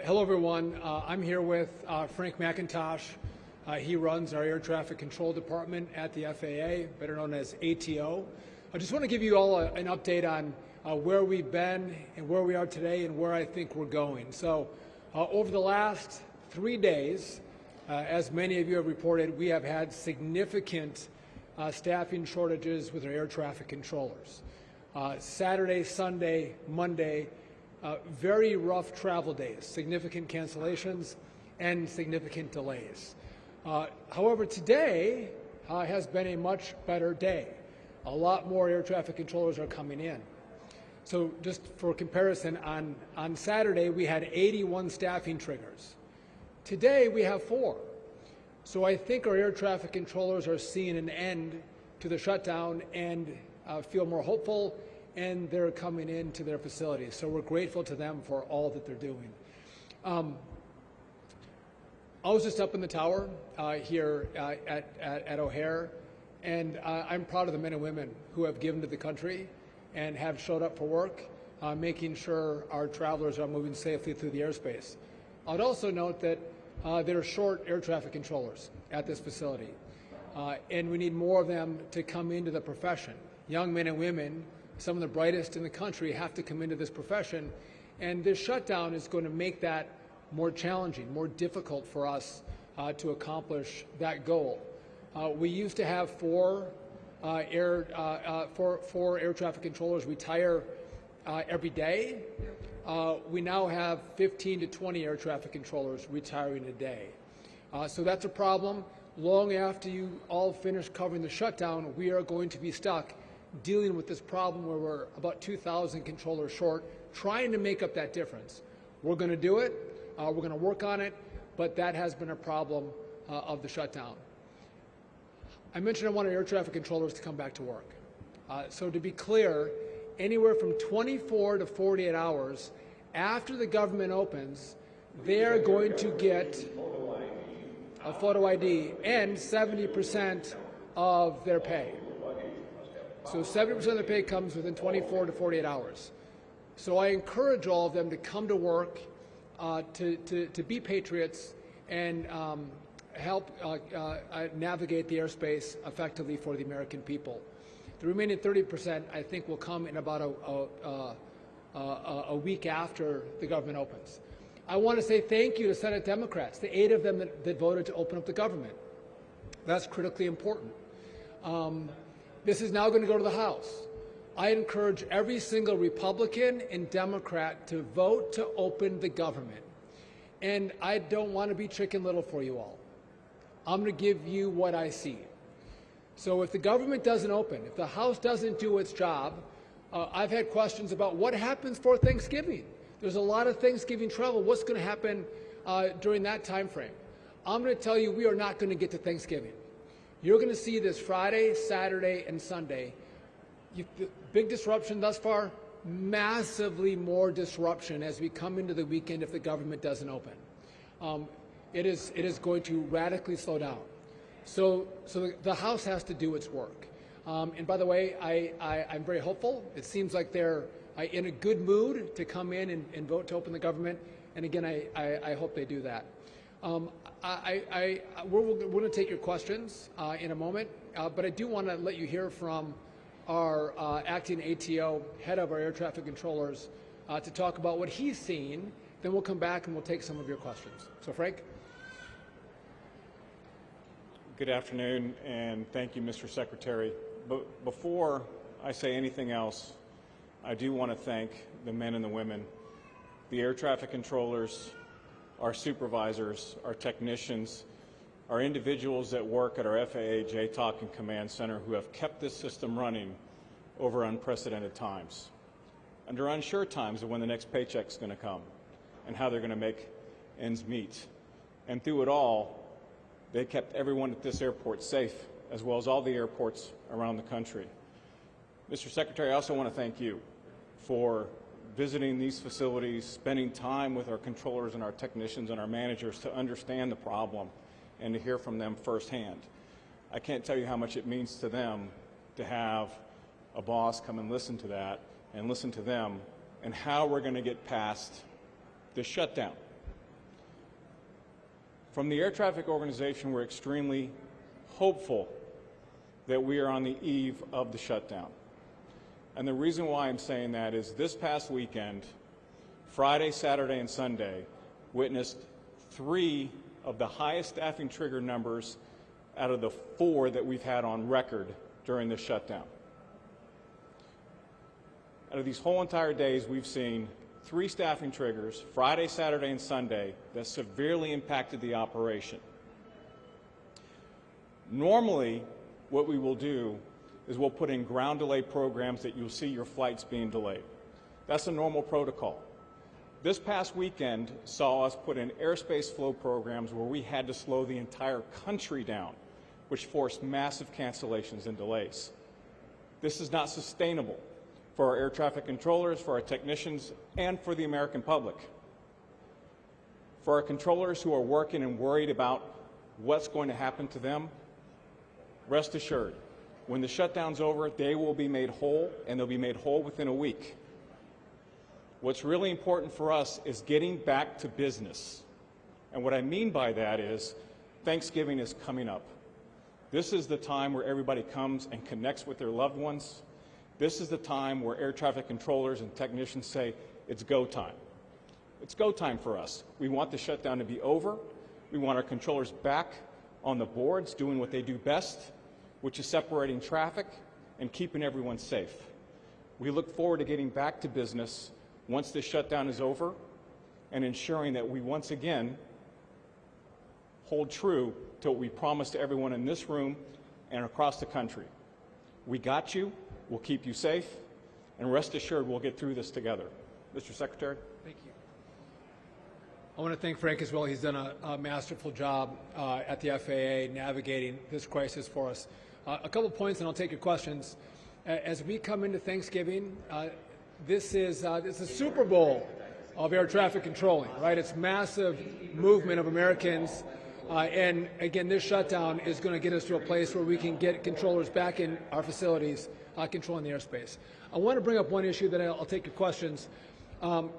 Hello, everyone. I'm here with Frank McIntosh. He runs our air traffic control department at the FAA, better known as ATO. I just want to give you all an update on where we've been and where we are today and where I think we're going. So over the last 3 days, as many of you have reported, we have had significant staffing shortages with our air traffic controllers. Saturday, Sunday, Monday, very rough travel days, significant cancellations and significant delays. However, today has been a much better day. A lot more air traffic controllers are coming in. So just for comparison, on Saturday we had 81 staffing triggers. Today we have 4. So I think our air traffic controllers are seeing an end to the shutdown and feel more hopeful, and they're coming into their facilities. So we're grateful to them for all that they're doing. I was just up in the tower here at O'Hare, and I'm proud of the men and women who have given to the country and have showed up for work, making sure our travelers are moving safely through the airspace. I'd also note that there are short air traffic controllers at this facility, and we need more of them to come into the profession. Young men and women, some of the brightest in the country, have to come into this profession, and this shutdown is going to make that more challenging, more difficult for us to accomplish that goal. We used to have 4 air traffic controllers retire every day. We now have 15 to 20 air traffic controllers retiring a day. So that's a problem. Long after you all finish covering the shutdown, we are going to be stuck dealing with this problem where we're about 2,000 controllers short, trying to make up that difference. We're going to do it. We're going to work on it, but that has been a problem of the shutdown. I mentioned I wanted air traffic controllers to come back to work. So to be clear, anywhere from 24 to 48 hours after the government opens, they're going to get a photo ID and 70% of their pay. So 70% of their pay comes within 24 to 48 hours. So I encourage all of them to come to work, to be patriots and help navigate the airspace effectively for the American people. The remaining 30%, I think, will come in about a week after the government opens. I want to say thank you to Senate Democrats, the 8 of them that voted to open up the government. That's critically important. This is now going to go to the House. I encourage every single Republican and Democrat to vote to open the government. And I don't want to be Chicken Little for you all. I'm going to give you what I see. So if the government doesn't open, if the House doesn't do its job, I've had questions about what happens for Thanksgiving. There's a lot of Thanksgiving travel. What's going to happen during that time frame? I'm going to tell you we are not going to get to Thanksgiving. You're going to see this Friday, Saturday, and Sunday. Big disruption thus far, massively more disruption as we come into the weekend if the government doesn't open. It is going to radically slow down. So the House has to do its work. And by the way, I'm very hopeful. It seems like they're in a good mood to come in and vote to open the government. And again, I hope they do that. We're going to take your questions in a moment, but I do want to let you hear from our acting ATO, head of our air traffic controllers, to talk about what he's seen. Then we'll come back and we'll take some of your questions. So, Frank. Good afternoon, and thank you, Mr. Secretary. But before I say anything else, I do want to thank the men and the women, the air traffic controllers, our supervisors, our technicians, our individuals that work at our FAA JTOC and Command Center who have kept this system running over unprecedented times, under unsure times of when the next paycheck's going to come and how they're going to make ends meet. And through it all, they kept everyone at this airport safe, as well as all the airports around the country. Mr. Secretary, I also want to thank you for visiting these facilities, spending time with our controllers and our technicians and our managers to understand the problem and to hear from them firsthand. I can't tell you how much it means to them to have a boss come and listen to that and listen to them and how we're going to get past this shutdown. From the Air Traffic Organization, we're extremely hopeful that we are on the eve of the shutdown. And the reason why I'm saying that is this past weekend, Friday, Saturday, and Sunday, witnessed 3 of the highest staffing trigger numbers out of the 4 that we've had on record during this shutdown. Out of these whole entire days, we've seen 3 staffing triggers, Friday, Saturday, and Sunday, that severely impacted the operation. Normally, what we will do is we'll put in ground delay programs that you'll see your flights being delayed. That's a normal protocol. This past weekend saw us put in airspace flow programs where we had to slow the entire country down, which forced massive cancellations and delays. This is not sustainable for our air traffic controllers, for our technicians, and for the American public. For our controllers who are working and worried about what's going to happen to them, rest assured, when the shutdown's over, they will be made whole, and they'll be made whole within a week. What's really important for us is getting back to business. And what I mean by that is Thanksgiving is coming up. This is the time where everybody comes and connects with their loved ones. This is the time where air traffic controllers and technicians say, it's go time. It's go time for us. We want the shutdown to be over. We want our controllers back on the boards doing what they do best, which is separating traffic and keeping everyone safe. We look forward to getting back to business once this shutdown is over and ensuring that we once again hold true to what we promised to everyone in this room and across the country. We got you, we'll keep you safe, and rest assured we'll get through this together. Mr. Secretary. Thank you. I want to thank Frank as well. He's done a masterful job at the FAA navigating this crisis for us. A couple points and I'll take your questions. As we come into Thanksgiving, this is a Super Bowl of air traffic controlling, right? It's massive movement of Americans. And again, this shutdown is going to get us to a place where we can get controllers back in our facilities controlling the airspace. I want to bring up one issue that I'll take your questions.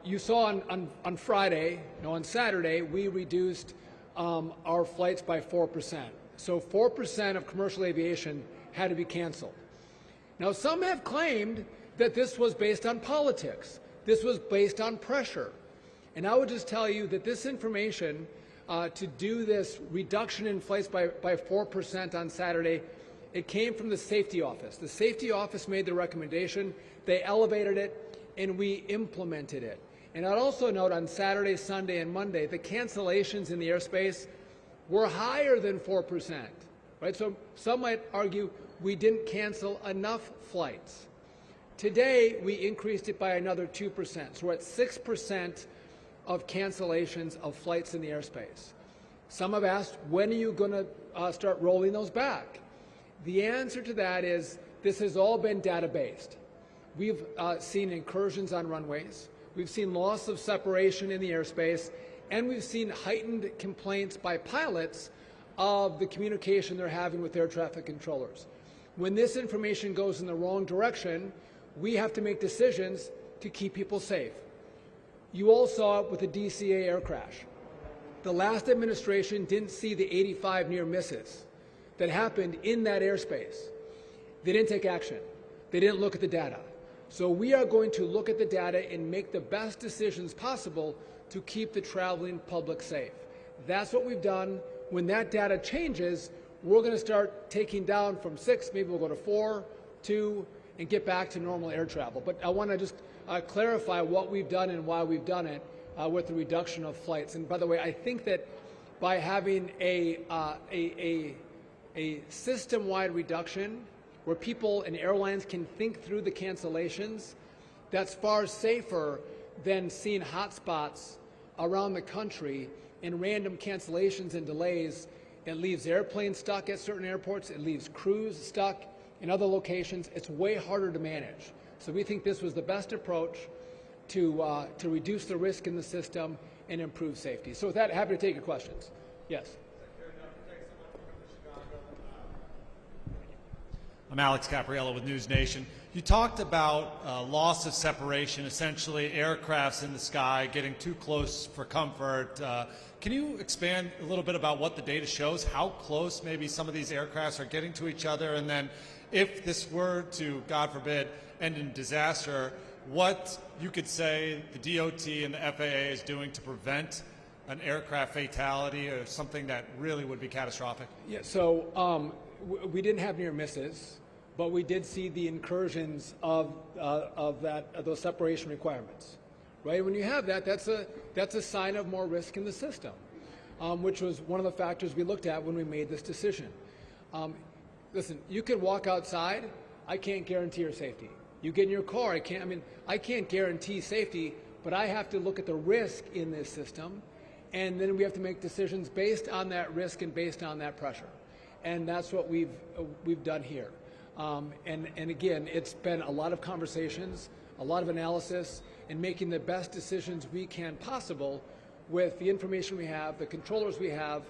You saw on Friday, on Saturday, we reduced our flights by 4%. So 4% of commercial aviation had to be canceled. Now, some have claimed that this was based on politics. This was based on pressure. And I would just tell you that this information to do this reduction in flights by 4% on Saturday, it came from the safety office. The safety office made the recommendation, they elevated it, and we implemented it. And I'd also note on Saturday, Sunday, and Monday, the cancellations in the airspace were higher than 4%, right? So some might argue we didn't cancel enough flights. Today, we increased it by another 2%. So we're at 6% of cancellations of flights in the airspace. Some have asked, when are you going to start rolling those back? The answer to that is this has all been data-based. We've seen incursions on runways. We've seen loss of separation in the airspace. And we've seen heightened complaints by pilots of the communication they're having with air traffic controllers. When this information goes in the wrong direction, we have to make decisions to keep people safe. You all saw it with the DCA air crash. The last administration didn't see the 85 near misses that happened in that airspace. They didn't take action. They didn't look at the data. So we are going to look at the data and make the best decisions possible to keep the traveling public safe. That's what we've done. When that data changes, we're going to start taking down from 6, maybe we'll go to 4, 2, and get back to normal air travel. But I want to just clarify what we've done and why we've done it with the reduction of flights. And by the way, I think that by having a system-wide reduction where people and airlines can think through the cancellations, that's far safer than seeing hotspots around the country and random cancellations and delays. It leaves airplanes stuck at certain airports. It leaves crews stuck in other locations. It's way harder to manage. So we think this was the best approach to reduce the risk in the system and improve safety. So with that, happy to take your questions. Yes. I'm Alex Capriello with News Nation. You talked about loss of separation, essentially aircrafts in the sky getting too close for comfort. Can you expand a little bit about what the data shows, how close maybe some of these aircrafts are getting to each other, and then if this were to, God forbid, end in disaster, what you could say the DOT and the FAA is doing to prevent an aircraft fatality or something that really would be catastrophic? Yeah, so we didn't have near misses, but we did see the incursions of those separation requirements, right? When you have that, that's a sign of more risk in the system, which was one of the factors we looked at when we made this decision. Listen, you can walk outside. I can't guarantee your safety. You get in your car, I can't guarantee safety, but I have to look at the risk in this system, and then we have to make decisions based on that risk and based on that pressure. And that's what we've done here. And again, it's been a lot of conversations, a lot of analysis, and making the best decisions we can possible with the information we have, the controllers we have.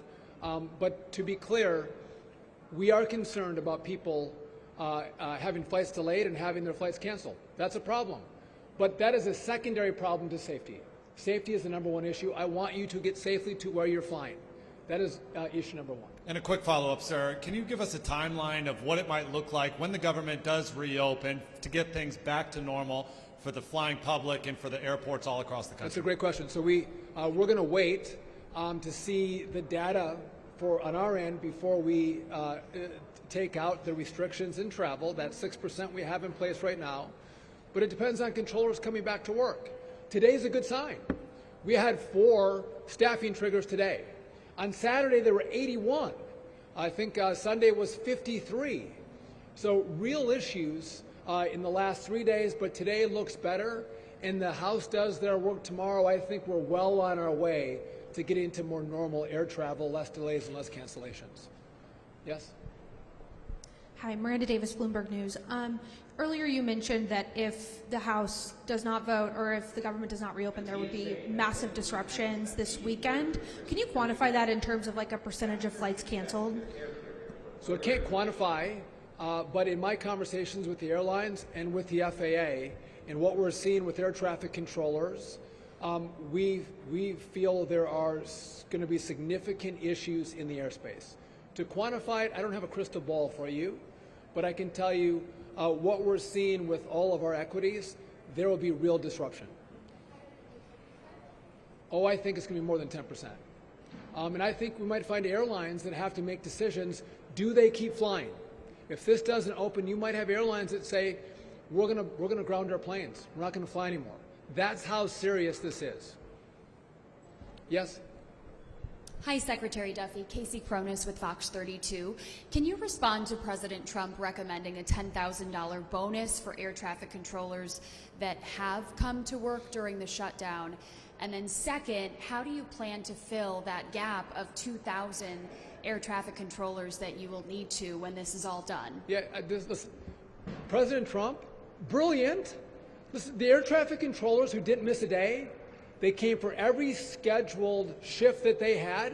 But to be clear, we are concerned about people having flights delayed and having their flights canceled. That's a problem. But that is a secondary problem to safety. Safety is the number one issue. I want you to get safely to where you're flying. That is issue number one. And a quick follow-up, sir. Can you give us a timeline of what it might look like when the government does reopen to get things back to normal for the flying public and for the airports all across the country? That's a great question. So we're going to wait to see the data on our end before we take out the restrictions in travel, that 6% we have in place right now. But it depends on controllers coming back to work. Today's a good sign. We had 4 staffing triggers today. On Saturday, there were 81. I think Sunday was 53. So real issues in the last 3 days, but today looks better. And the House does their work tomorrow. I think we're well on our way to getting to more normal air travel, less delays and less cancellations. Yes? Hi, Miranda Davis, Bloomberg News. Earlier you mentioned that if the House does not vote or if the government does not reopen, there would be massive disruptions this weekend. Can you quantify that in terms of like a percentage of flights canceled? So I can't quantify, but in my conversations with the airlines and with the FAA and what we're seeing with air traffic controllers, we feel there are going to be significant issues in the airspace. To quantify it, I don't have a crystal ball for you, but I can tell you what we're seeing with all of our equities, there will be real disruption. Oh, I think it's going to be more than 10%. And I think we might find airlines that have to make decisions. Do they keep flying? If this doesn't open, you might have airlines that say, we're going to ground our planes. We're not going to fly anymore. That's how serious this is. Yes? Hi, Secretary Duffy. Casey Cronus with Fox 32. Can you respond to President Trump recommending a $10,000 bonus for air traffic controllers that have come to work during the shutdown? And then second, how do you plan to fill that gap of 2,000 air traffic controllers that you will need to when this is all done? Yeah, listen, President Trump, brilliant. Listen, the air traffic controllers who didn't miss a day, they came for every scheduled shift that they had.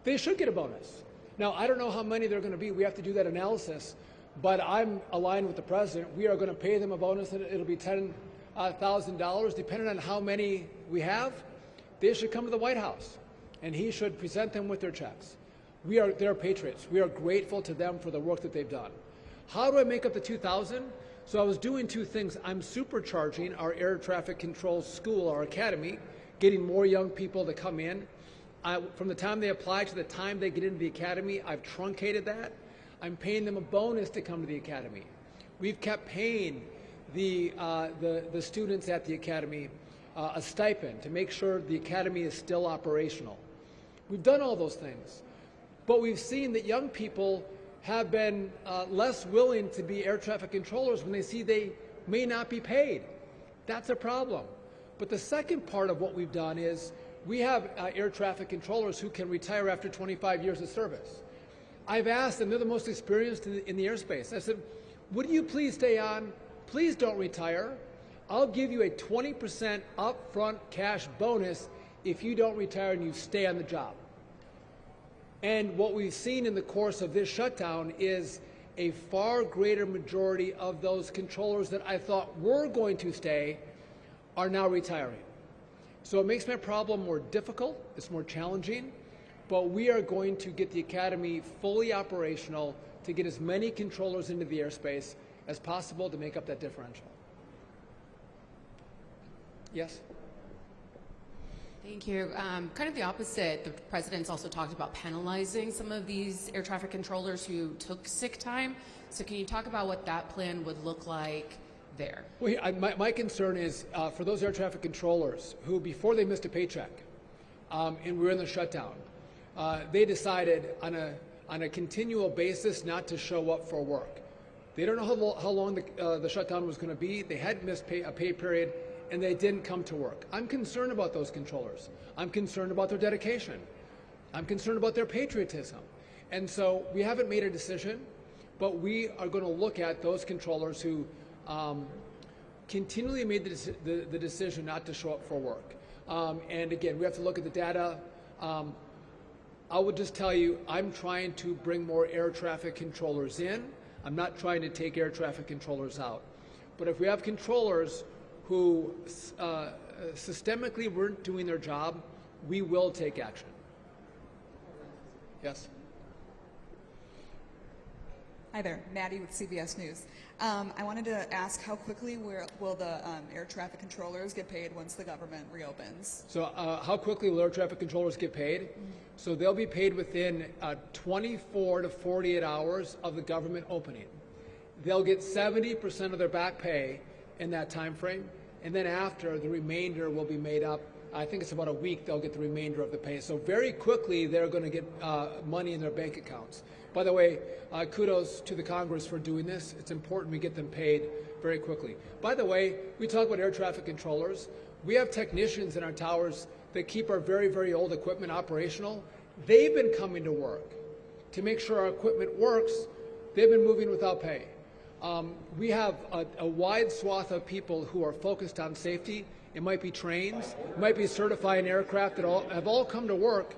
They should get a bonus. Now, I don't know how many they're going to be. We have to do that analysis. But I'm aligned with the president. We are going to pay them a bonus, and it'll be $10,000, depending on how many we have. They should come to the White House, and he should present them with their checks. They're patriots. We are grateful to them for the work that they've done. How do I make up the 2,000? So I was doing 2 things. I'm supercharging our air traffic control school, our academy, getting more young people to come in. From the time they apply to the time they get into the academy, I've truncated that. I'm paying them a bonus to come to the academy. We've kept paying the students at the academy a stipend to make sure the academy is still operational. We've done all those things, but we've seen that young people have been less willing to be air traffic controllers when they see they may not be paid. That's a problem. But the second part of what we've done is we have air traffic controllers who can retire after 25 years of service. I've asked them, they're the most experienced in the airspace. I said, would you please stay on? Please don't retire. I'll give you a 20% upfront cash bonus if you don't retire and you stay on the job. And what we've seen in the course of this shutdown is a far greater majority of those controllers that I thought were going to stay are now retiring. So it makes my problem more difficult, it's more challenging, but we are going to get the Academy fully operational to get as many controllers into the airspace as possible to make up that differential. Yes? Thank you. Kind of the opposite. The president's also talked about penalizing some of these air traffic controllers who took sick time. So can you talk about what that plan would look like there? Well, my concern is for those air traffic controllers who, before they missed a paycheck, and we were in the shutdown, they decided on a continual basis not to show up for work. They don't know how long the shutdown was going to be. They hadn't missed a pay period, and they didn't come to work. I'm concerned about those controllers. I'm concerned about their dedication. I'm concerned about their patriotism. And so we haven't made a decision, but we are going to look at those controllers who continually made the decision not to show up for work. And again, we have to look at the data. I would just tell you, I'm trying to bring more air traffic controllers in. I'm not trying to take air traffic controllers out. But if we have controllers who systemically weren't doing their job, we will take action. Yes? Hi there, Maddie with CBS News. I wanted to ask how quickly will the air traffic controllers get paid once the government reopens? So how quickly will air traffic controllers get paid? So they'll be paid within 24 to 48 hours of the government opening. They'll get 70% of their back pay in that time frame, and then after, the remainder will be made up. I think it's about a week they'll get the remainder of the pay. So very quickly they're going to get money in their bank accounts. By the way, kudos to the Congress for doing this. It's important we get them paid very quickly. By the way, we talk about air traffic controllers. We have technicians in our towers that keep our very, very old equipment operational. They've been coming to work to make sure our equipment works. They've been moving without pay. We have a wide swath of people who are focused on safety. It might be trains, it might be certifying aircraft that have all come to work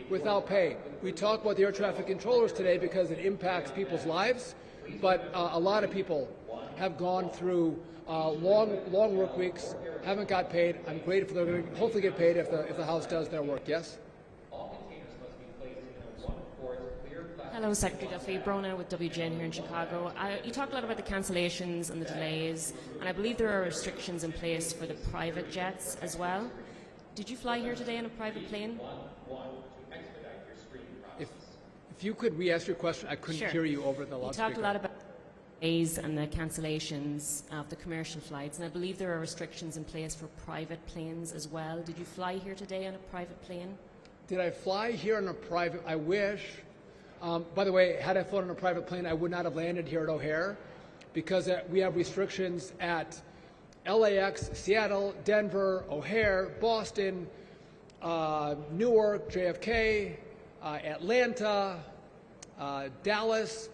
without pay. We talk about the air traffic controllers today because it impacts people's lives, but a lot of people have gone through long work weeks, haven't got paid. I'm grateful they're going to hopefully get paid if the House does their work. Yes? Hello, Secretary Duffy. Brona with WGN here in Chicago. You talked a lot about the cancellations and the delays, and I believe there are restrictions in place for the private jets as well. Did you fly here today in a private plane? If you could re-ask your question, I couldn't hear you over the loudspeaker. You talked a lot about the delays and the cancellations of the commercial flights, and I believe there are restrictions in place for private planes as well. Did you fly here today on a private plane? Did I fly here on a private? I wish. By the way, had I flown on a private plane, I would not have landed here at O'Hare because we have restrictions at LAX, Seattle, Denver, O'Hare, Boston, Newark, JFK, Atlanta, Dallas.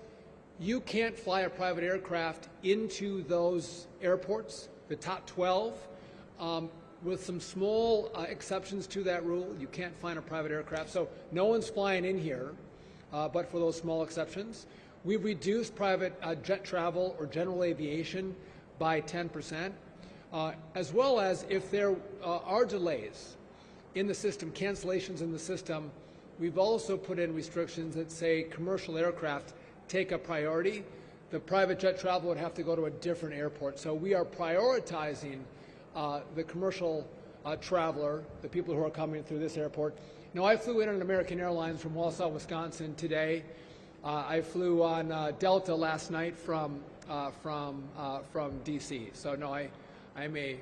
You can't fly a private aircraft into those airports, the top 12. With some small exceptions to that rule, you can't fly a private aircraft. So no one's flying in here. But for those small exceptions. We've reduced private jet travel or general aviation by 10%, as well as if there are delays in the system, cancellations in the system, we've also put in restrictions that say commercial aircraft take a priority. The private jet travel would have to go to a different airport. So we are prioritizing the commercial traveler, the people who are coming through this airport. Now, I flew in on American Airlines from Wausau, Wisconsin today. I flew on Delta last night from D.C. So no, I'm a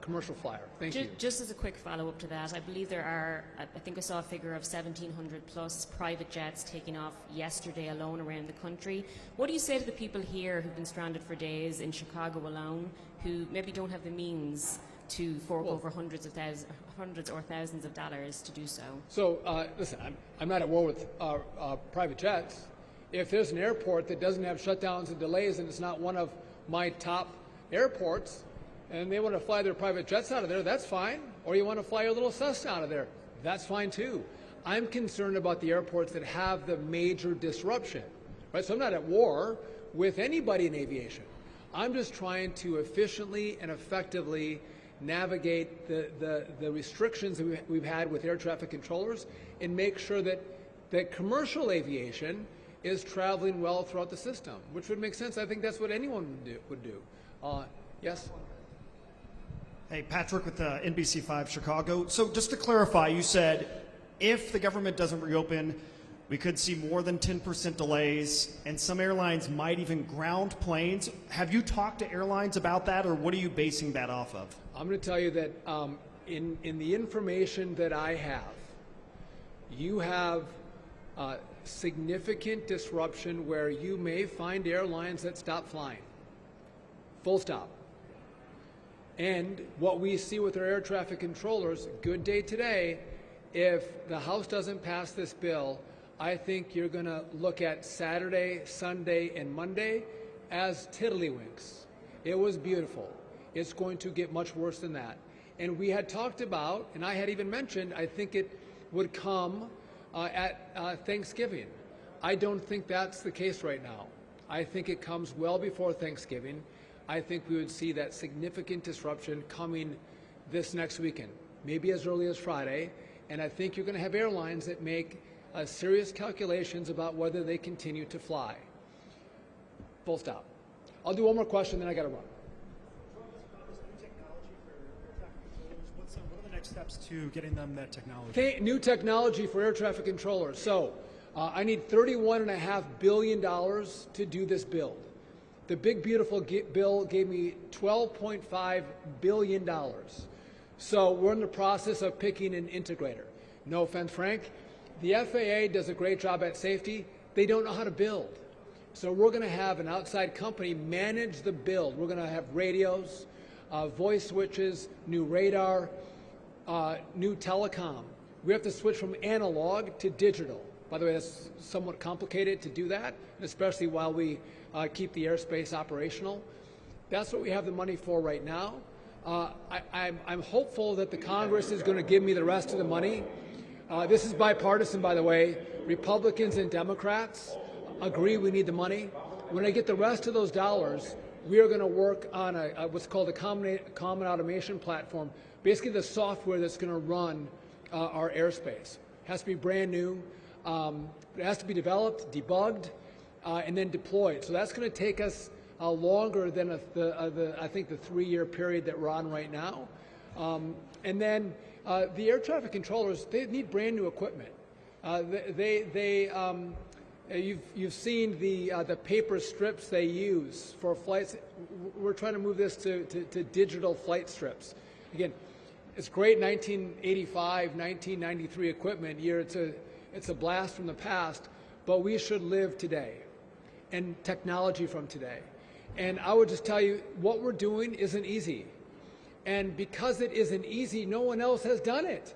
commercial flyer. Thank you. Just as a quick follow-up to that, I believe there are, I think I saw a figure of 1,700 plus private jets taking off yesterday alone around the country. What do you say to the people here who've been stranded for days in Chicago alone, who maybe don't have the means to fork over hundreds or thousands of dollars to do so? So listen, I'm not at war with private jets. If there's an airport that doesn't have shutdowns and delays and it's not one of my top airports, and they want to fly their private jets out of there, that's fine. Or you want to fly your little Cessna out of there, that's fine too. I'm concerned about the airports that have the major disruption. Right? So I'm not at war with anybody in aviation. I'm just trying to efficiently and effectively navigate the restrictions that we've had with air traffic controllers and make sure that commercial aviation is traveling well throughout the system, which would make sense. I think that's what anyone would do. Yes? Hey, Patrick with NBC5 Chicago. So just to clarify, you said if the government doesn't reopen, we could see more than 10% delays, and some airlines might even ground planes. Have you talked to airlines about that, or what are you basing that off of? I'm going to tell you that in the information that I have, you have significant disruption where you may find airlines that stop flying. Full stop. And what we see with our air traffic controllers, good day today, if the House doesn't pass this bill, I think you're going to look at Saturday, Sunday, and Monday as tiddlywinks. It was beautiful. It's going to get much worse than that. And we had talked about, and I had even mentioned, I think it would come at Thanksgiving. I don't think that's the case right now. I think it comes well before Thanksgiving. I think we would see that significant disruption coming this next weekend, maybe as early as Friday. And I think you're going to have airlines that make serious calculations about whether they continue to fly. Full stop. I'll do one more question, then I got to run. What are the next steps to getting them that technology? New technology for air traffic controllers. So I need $31.5 billion to do this build. The big, beautiful bill gave me $12.5 billion. So we're in the process of picking an integrator. No offense, Frank. The FAA does a great job at safety. They don't know how to build. So we're going to have an outside company manage the build. We're going to have radios, voice switches, new radar, new telecom. We have to switch from analog to digital. By the way, that's somewhat complicated to do that, especially while we keep the airspace operational. That's what we have the money for right now. I'm hopeful that the Congress is going to give me the rest of the money. This is bipartisan, by the way. Republicans and Democrats agree we need the money. When I get the rest of those dollars, we are going to work on what's called a common automation platform, basically the software that's going to run our airspace. It has to be brand new. It has to be developed, debugged, and then deployed. So that's going to take us longer than I think the 3-year period that we're on right now. And then the air traffic controllers, they need brand new equipment. You've seen the paper strips they use for flights. We're trying to move this to digital flight strips. Again, it's great 1985, 1993 equipment year. It's a blast from the past, but we should live today and technology from today. And I would just tell you, what we're doing isn't easy. And because it isn't easy, no one else has done it.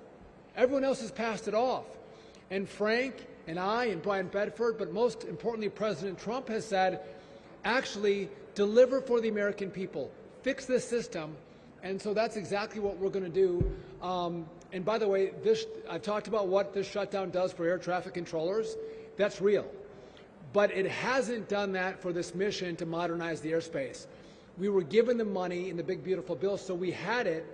Everyone else has passed it off. And Frank and I and Brian Bedford, but most importantly, President Trump has said, actually deliver for the American people, fix this system. And so that's exactly what we're going to do. And by the way, I've talked about what this shutdown does for air traffic controllers. That's real. But it hasn't done that for this mission to modernize the airspace. We were given the money in the big, beautiful bill, so we had it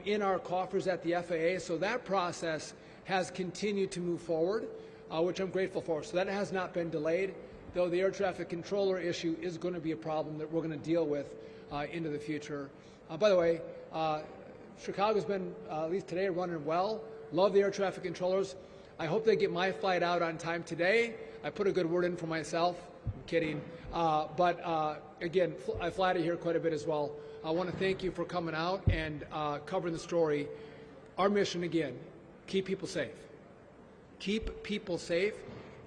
in our coffers at the FAA. So that process has continued to move forward, which I'm grateful for. So that has not been delayed, though the air traffic controller issue is going to be a problem that we're going to deal with into the future. By the way, Chicago's been, at least today, running well. Love the air traffic controllers. I hope they get my flight out on time today. I put a good word in for myself. I'm kidding. But again, I fly to here quite a bit as well. I want to thank you for coming out and covering the story. Our mission, again, keep people safe. Keep people safe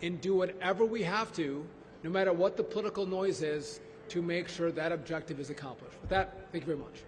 and do whatever we have to, no matter what the political noise is, to make sure that objective is accomplished. With that, thank you very much.